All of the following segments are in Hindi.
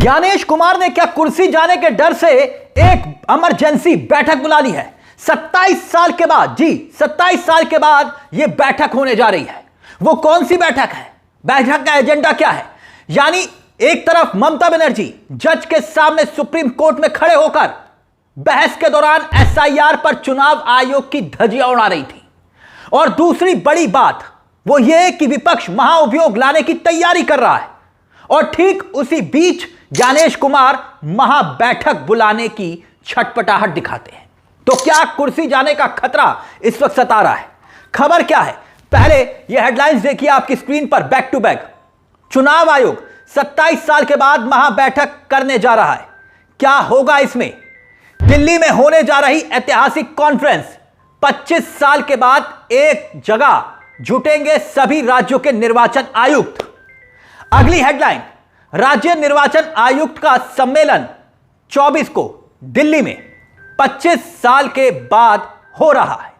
ज्ञानेश कुमार ने क्या कुर्सी जाने के डर से एक इमरजेंसी बैठक बुला ली है। 27 साल के बाद, जी 27 साल के बाद यह बैठक होने जा रही है। वो कौन सी बैठक है? बैठक का एजेंडा क्या है? यानी एक तरफ ममता बनर्जी जज के सामने सुप्रीम कोर्ट में खड़े होकर बहस के दौरान एसआईआर पर चुनाव आयोग की धज्जियां उड़ा रही थी, और दूसरी बड़ी बात वो ये कि विपक्ष महाअभियोग लाने की तैयारी कर रहा है, और ठीक उसी बीच ज्ञानेश कुमार महाबैठक बुलाने की छटपटाहट दिखाते हैं। तो क्या कुर्सी जाने का खतरा इस वक्त सता रहा है? खबर क्या है, पहले यह हेडलाइंस देखिए आपकी स्क्रीन पर बैक टू बैक। चुनाव आयोग 27 साल के बाद महाबैठक करने जा रहा है। क्या होगा इसमें? दिल्ली में होने जा रही ऐतिहासिक कॉन्फ्रेंस। 25 साल के बाद एक जगह जुटेंगे सभी राज्यों के निर्वाचन आयुक्त। अगली हेडलाइन, राज्य निर्वाचन आयुक्त का सम्मेलन 24 को दिल्ली में 25 साल के बाद हो रहा है।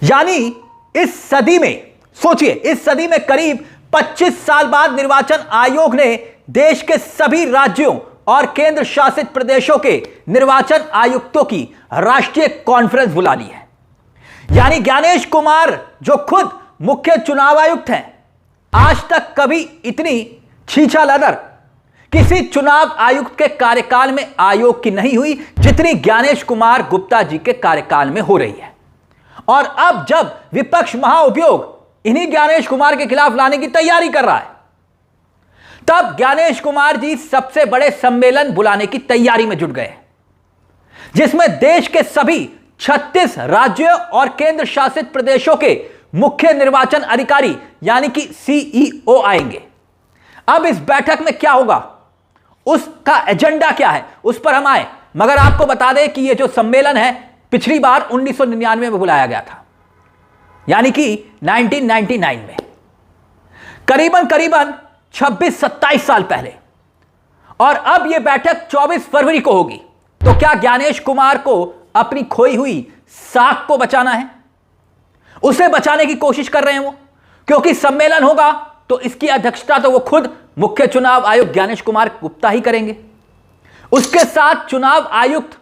यानी इस सदी में, सोचिए, इस सदी में करीब 25 साल बाद निर्वाचन आयोग ने देश के सभी राज्यों और केंद्र शासित प्रदेशों के निर्वाचन आयुक्तों की राष्ट्रीय कॉन्फ्रेंस बुला ली है। यानी ज्ञानेश कुमार जो खुद मुख्य चुनाव आयुक्त हैं, आज तक कभी इतनी छीछा लदर किसी चुनाव आयुक्त के कार्यकाल में आयोग की नहीं हुई जितनी ज्ञानेश कुमार गुप्ता जी के कार्यकाल में हो रही है। और अब जब विपक्ष महाअभियोग इन्हीं ज्ञानेश कुमार के खिलाफ लाने की तैयारी कर रहा है, तब ज्ञानेश कुमार जी सबसे बड़े सम्मेलन बुलाने की तैयारी में जुट गए, जिसमें देश के सभी 36 राज्यों और केंद्र शासित प्रदेशों के मुख्य निर्वाचन अधिकारी यानी कि सीईओ आएंगे। अब इस बैठक में क्या होगा, उसका एजेंडा क्या है, उस पर हम आए। मगर आपको बता दें कि यह जो सम्मेलन है पिछली बार 1999 में बुलाया गया था, यानी कि 1999 में, करीबन 26-27 साल पहले। और अब यह बैठक 24 फरवरी को होगी। तो क्या ज्ञानेश कुमार को अपनी खोई हुई साख को बचाना है? उसे बचाने की कोशिश कर रहे हैं वो, क्योंकि सम्मेलन होगा तो इसकी अध्यक्षता तो वो खुद मुख्य चुनाव आयुक्त ज्ञानेश कुमार गुप्ता ही करेंगे। उसके साथ चुनाव आयुक्त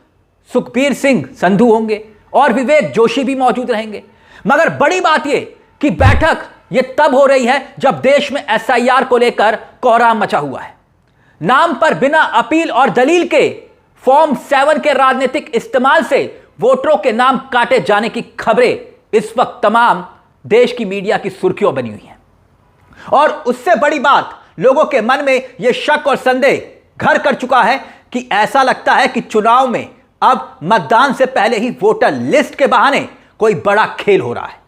सुखबीर सिंह संधू होंगे और विवेक जोशी भी मौजूद रहेंगे। मगर बड़ी बात यह कि बैठक यह तब हो रही है जब देश में एसआईआर को लेकर कोहराम मचा हुआ है। नाम पर बिना अपील और दलील के फॉर्म 7 के राजनीतिक इस्तेमाल से वोटरों के नाम काटे जाने की खबरें इस वक्त तमाम देश की मीडिया की सुर्खियों बनी हुई हैं। और उससे बड़ी बात, लोगों के मन में यह शक और संदेह घर कर चुका है कि ऐसा लगता है कि चुनाव में अब मतदान से पहले ही वोटर लिस्ट के बहाने कोई बड़ा खेल हो रहा है।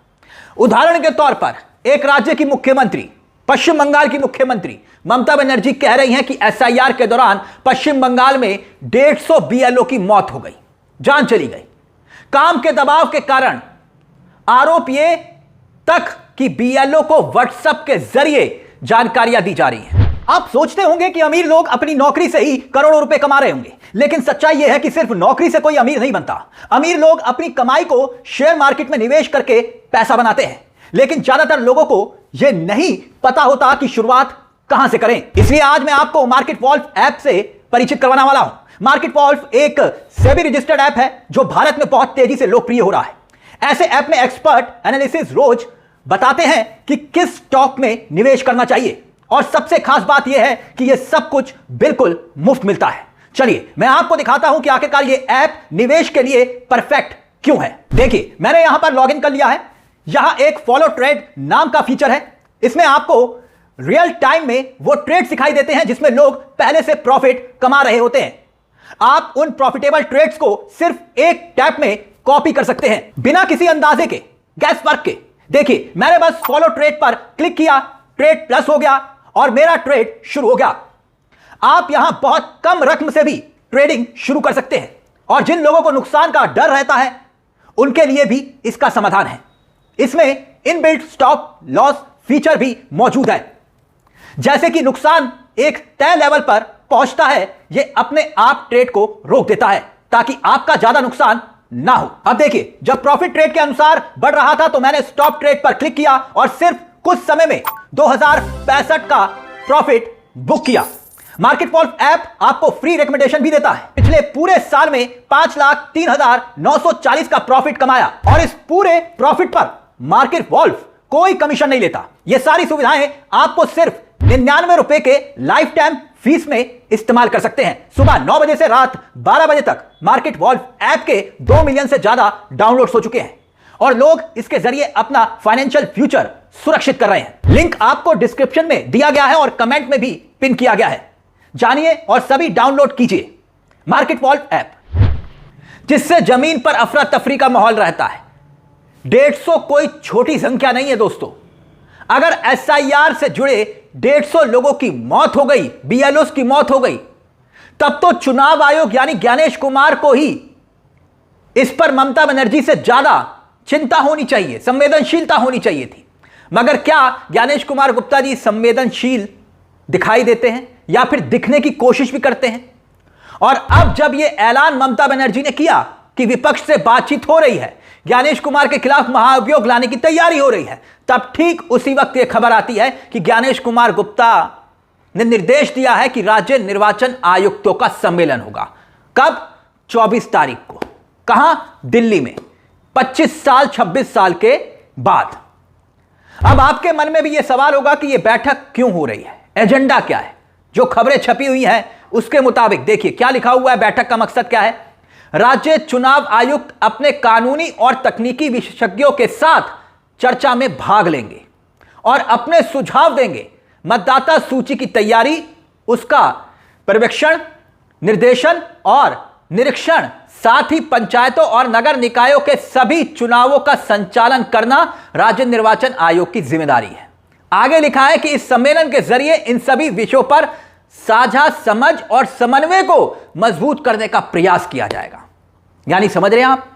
उदाहरण के तौर पर एक राज्य की मुख्यमंत्री, पश्चिम बंगाल की मुख्यमंत्री ममता बनर्जी कह रही हैं कि एसआईआर के दौरान पश्चिम बंगाल में 150 बीएलओ की मौत हो गई, जान चली गई। काम के दबाव के कारण आरोप ये तक कि बीएलओ को व्हाट्सएप के जरिए जानकारियां दी जा रही हैं। आप सोचते होंगे कि अमीर लोग अपनी नौकरी से ही करोड़ों रुपए कमा रहे होंगे, लेकिन सच्चाई यह है कि सिर्फ नौकरी से कोई अमीर नहीं बनता। अमीर लोग अपनी कमाई को शेयर मार्केट में निवेश करके पैसा बनाते हैं, लेकिन ज्यादातर लोगों को यह नहीं पता होता कि शुरुआत कहां से करें। इसलिए आज मैं आपको मार्केट वॉल्फ ऐप से परिचित करवाने वाला हूं। मार्केट वॉल्फ एक सेबी रजिस्टर्ड ऐप है जो भारत में बहुत तेजी से लोकप्रिय हो रहा है। ऐसे ऐप में एक्सपर्ट एनालिसिस रोज बताते हैं कि किस स्टॉक में निवेश करना चाहिए, और सबसे खास बात यह है कि यह सब कुछ बिल्कुल मुफ्त मिलता है। चलिए मैं आपको दिखाता हूं कि आखिरकार यह ऐप निवेश के लिए परफेक्ट क्यों है। देखिए, मैंने यहां पर लॉगिन कर लिया है। यहां एक फॉलो ट्रेड नाम का फीचर है। इसमें आपको रियल टाइम में वो ट्रेड दिखाई देते हैं जिसमें लोग पहले से प्रॉफिट कमा रहे होते हैं। आप उन प्रॉफिटेबल ट्रेड्स को सिर्फ एक टैप में कॉपी कर सकते हैं, बिना किसी अंदाजे के, गैस वर्क के। देखिए, मैंने बस फॉलो ट्रेड पर क्लिक किया, ट्रेड प्लस हो गया और मेरा ट्रेड शुरू हो गया। आप यहां बहुत कम रकम से भी ट्रेडिंग शुरू कर सकते हैं, और जिन लोगों को नुकसान का डर रहता है उनके लिए भी इसका समाधान है। इसमें इनबिल्ट स्टॉप लॉस फीचर भी मौजूद है। जैसे कि नुकसान एक तय लेवल पर पहुंचता है, यह अपने आप ट्रेड को रोक देता है ताकि आपका ज्यादा नुकसान ना हो। अब देखिए, जब प्रॉफिट ट्रेड के अनुसार बढ़ रहा था तो मैंने स्टॉप ट्रेड पर क्लिक किया और सिर्फ कुछ समय में 2065 का प्रॉफिट बुक किया। मार्केट वॉल्फ ऐप आपको फ्री रिकमेंडेशन भी देता है। पिछले पूरे साल में 5,03,940 का प्रॉफिट कमाया और इस पूरे प्रॉफिट पर मार्केट वॉल्फ कोई कमीशन नहीं लेता। यह सारी सुविधाएं आपको सिर्फ 99 रुपए के लाइफ टाइम फीस में इस्तेमाल कर सकते हैं। सुबह 9 बजे से रात 12 बजे तक मार्केट वॉल्फ ऐप के 2 मिलियन से ज्यादा डाउनलोड्स हो चुके हैं और लोग इसके जरिए अपना फाइनेंशियल फ्यूचर सुरक्षित कर रहे हैं। लिंक आपको डिस्क्रिप्शन में दिया गया है और कमेंट में भी पिन किया गया है। जानिए और सभी डाउनलोड कीजिए मार्केट वॉल्फ ऐप, जिससे जमीन पर अफरा तफरी का माहौल रहता है। 150 कोई छोटी संख्या नहीं है दोस्तों। अगर एसआईआर से जुड़े 150 लोगों की मौत हो गई, बीएलओ की मौत हो गई, तब तो चुनाव आयोग यानी ज्ञानेश कुमार को ही इस पर ममता बनर्जी से ज्यादा चिंता होनी चाहिए, संवेदनशीलता होनी चाहिए थी। मगर क्या ज्ञानेश कुमार गुप्ता जी संवेदनशील दिखाई देते हैं या फिर दिखने की कोशिश भी करते हैं? और अब जब यह ऐलान ममता बनर्जी ने किया कि विपक्ष से बातचीत हो रही है, ज्ञानेश कुमार के खिलाफ महाअभियोग लाने की तैयारी हो रही है, तब ठीक उसी वक्त यह खबर आती है कि ज्ञानेश कुमार गुप्ता ने निर्देश दिया है कि राज्य निर्वाचन आयुक्तों का सम्मेलन होगा। कब? 24 तारीख को। कहां? दिल्ली में। 25 साल 26 साल के बाद। अब आपके मन में भी यह सवाल होगा कि यह बैठक क्यों हो रही है, एजेंडा क्या है? जो खबरें छपी हुई हैं उसके मुताबिक देखिए क्या लिखा हुआ है, बैठक का मकसद क्या है। राज्य चुनाव आयुक्त अपने कानूनी और तकनीकी विशेषज्ञों के साथ चर्चा में भाग लेंगे और अपने सुझाव देंगे। मतदाता सूची की तैयारी, उसका पर्यवेक्षण, निर्देशन और निरीक्षण, साथ ही पंचायतों और नगर निकायों के सभी चुनावों का संचालन करना राज्य निर्वाचन आयोग की जिम्मेदारी है। आगे लिखा है कि इस सम्मेलन के जरिए इन सभी विषयों पर साझा समझ और समन्वय को मजबूत करने का प्रयास किया जाएगा। यानी समझ रहे हैं आप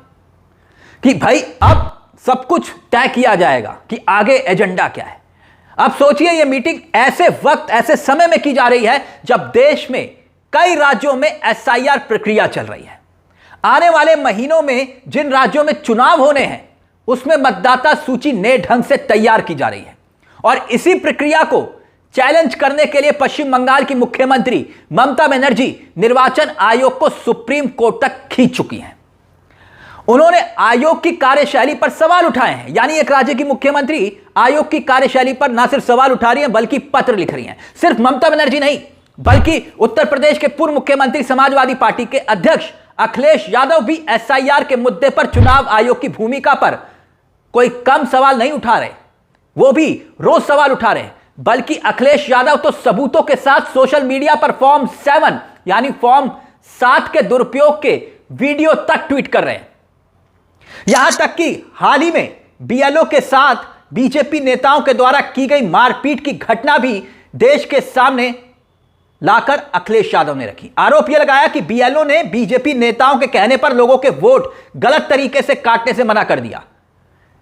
कि भाई अब सब कुछ तय किया जाएगा कि आगे एजेंडा क्या है। अब सोचिए यह मीटिंग ऐसे वक्त, ऐसे समय में की जा रही है जब देश में कई राज्यों में एसआईआर प्रक्रिया चल रही है। आने वाले महीनों में जिन राज्यों में चुनाव होने हैं उसमें मतदाता सूची नए ढंग से तैयार की जा रही है और इसी प्रक्रिया को चैलेंज करने के लिए पश्चिम बंगाल की मुख्यमंत्री ममता बनर्जी निर्वाचन आयोग को सुप्रीम कोर्ट तक खींच चुकी हैं। उन्होंने आयोग की कार्यशैली पर सवाल उठाए हैं। यानी एक राज्य की मुख्यमंत्री आयोग की कार्यशैली पर ना सिर्फ सवाल उठा रही है बल्कि पत्र लिख रही हैं। सिर्फ ममता बनर्जी नहीं बल्कि उत्तर प्रदेश के पूर्व मुख्यमंत्री समाजवादी पार्टी के अध्यक्ष अखिलेश यादव भी एसआईआर के मुद्दे पर चुनाव आयोग की भूमिका पर कोई कम सवाल नहीं उठा रहे, वो भी रोज सवाल उठा रहे हैं। बल्कि अखिलेश यादव तो सबूतों के साथ सोशल मीडिया पर फॉर्म 7 यानी फॉर्म 7 के दुरुपयोग के वीडियो तक ट्वीट कर रहे हैं। यहां तक कि हाल ही में बीएलओ के साथ बीजेपी नेताओं के द्वारा की गई मारपीट की घटना भी देश के सामने लाकर अखिलेश यादव ने रखी। आरोप यह लगाया कि बीएलओ ने बीजेपी नेताओं के कहने पर लोगों के वोट गलत तरीके से काटने से मना कर दिया।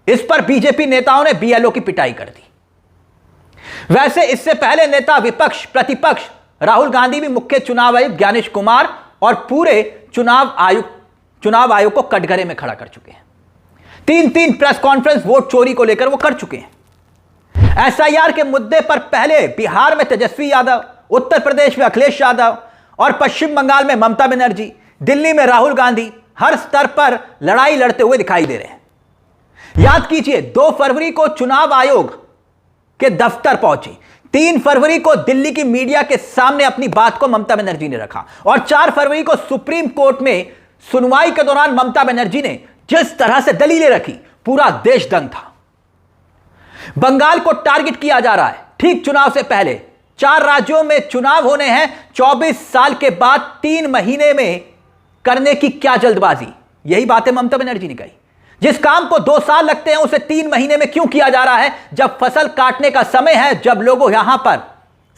इस पर बीजेपी नेताओं ने बीएलओ की पिटाई कर दी। वैसे इससे पहले नेता विपक्ष प्रतिपक्ष राहुल गांधी भी मुख्य चुनाव आयुक्त ज्ञानेश कुमार और पूरे चुनाव आयोग को कटघरे में खड़ा कर चुके हैं। 3 प्रेस कॉन्फ्रेंस वोट चोरी को लेकर वो कर चुके हैं। एसआईआर के मुद्दे पर पहले बिहार में तेजस्वी यादव, उत्तर प्रदेश में अखिलेश यादव और पश्चिम बंगाल में ममता बनर्जी, दिल्ली में राहुल गांधी हर स्तर पर लड़ाई लड़ते हुए दिखाई दे रहे हैं। याद कीजिए 2 फरवरी को चुनाव आयोग के दफ्तर पहुंची, 3 फरवरी को दिल्ली की मीडिया के सामने अपनी बात को ममता बनर्जी ने रखा और 4 फरवरी को सुप्रीम कोर्ट में सुनवाई के दौरान ममता बनर्जी ने जिस तरह से दलीलें रखी, पूरा देश दंग था। बंगाल को टारगेट किया जा रहा है। ठीक चुनाव से पहले 4 राज्यों में चुनाव होने हैं। 24 साल के बाद 3 महीने में करने की क्या जल्दबाजी, यही बातें ममता बनर्जी ने कही। जिस काम को 2 साल लगते हैं उसे 3 महीने में क्यों किया जा रहा है? जब फसल काटने का समय है, जब लोग यहां पर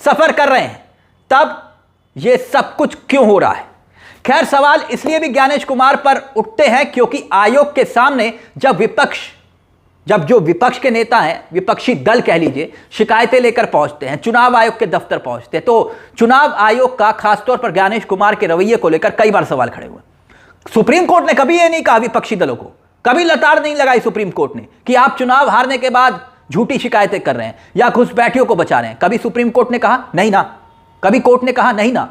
सफर कर रहे हैं, तब यह सब कुछ क्यों हो रहा है? खैर सवाल इसलिए भी ज्ञानेश कुमार पर उठते हैं क्योंकि आयोग के सामने जब जो विपक्ष के नेता हैं, विपक्षी दल कह लीजिए, शिकायतें लेकर पहुंचते हैं, चुनाव आयोग के दफ्तर पहुंचते हैं, तो चुनाव आयोग का खासतौर पर ज्ञानेश कुमार के रवैये को लेकर कई बार सवाल खड़े हुए। सुप्रीम कोर्ट ने कभी यह नहीं कहा विपक्षी दलों को, कभी लताड़ नहीं लगाई सुप्रीम कोर्ट ने कि आप चुनाव हारने के बाद झूठी शिकायतें कर रहे हैं या घुसपैठियों को बचा रहे हैं। कभी सुप्रीम कोर्ट ने कहा नहीं ना, कभी कोर्ट ने कहा नहीं ना।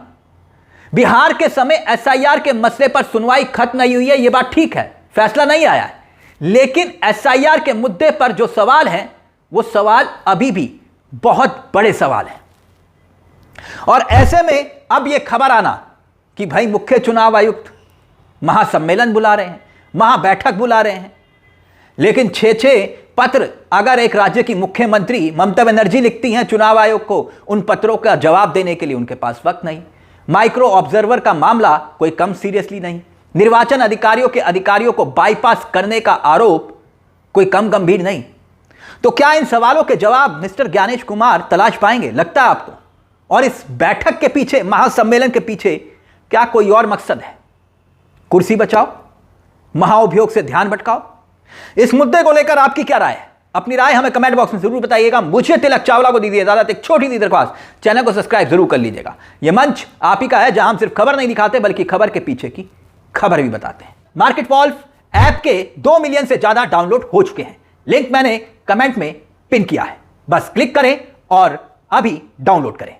बिहार के समय एसआईआर के मसले पर सुनवाई खत्म नहीं हुई है, यह बात ठीक है, फैसला नहीं आया है, लेकिन एसआईआर के मुद्दे पर जो सवाल हैं वो सवाल अभी भी बहुत बड़े सवाल हैं। और ऐसे में अब यह खबर आना कि भाई मुख्य चुनाव आयुक्त महासम्मेलन बुला रहे हैं, महाबैठक बुला रहे हैं, लेकिन 6-6 पत्र अगर एक राज्य की मुख्यमंत्री ममता बनर्जी लिखती हैं चुनाव आयोग को, उन पत्रों का जवाब देने के लिए उनके पास वक्त नहीं। माइक्रो ऑब्जर्वर का मामला कोई कम सीरियसली नहीं। निर्वाचन अधिकारियों को बाईपास करने का आरोप कोई कम गंभीर नहीं। तो क्या इन सवालों के जवाब मिस्टर ज्ञानेश कुमार तलाश पाएंगे, लगता है आपको? और इस बैठक के पीछे, महासम्मेलन के पीछे क्या कोई और मकसद है? कुर्सी बचाओ, महाअभियोग से ध्यान भटकाओ? इस मुद्दे को लेकर आपकी क्या राय है? अपनी राय हमें कमेंट बॉक्स में जरूर बताइएगा। मुझे तिलक चावला को दीजिए इजाजत, एक छोटी सी दरख्वास्त, चैनल को सब्सक्राइब जरूर कर लीजिएगा। यह मंच आप ही का है जहां हम सिर्फ खबर नहीं दिखाते बल्कि खबर के पीछे की खबर भी बताते हैं। मार्केट वॉल्फ ऐप के 2 मिलियन से ज्यादा डाउनलोड हो चुके हैं। लिंक मैंने कमेंट में पिन किया है, बस क्लिक करें और अभी डाउनलोड करें।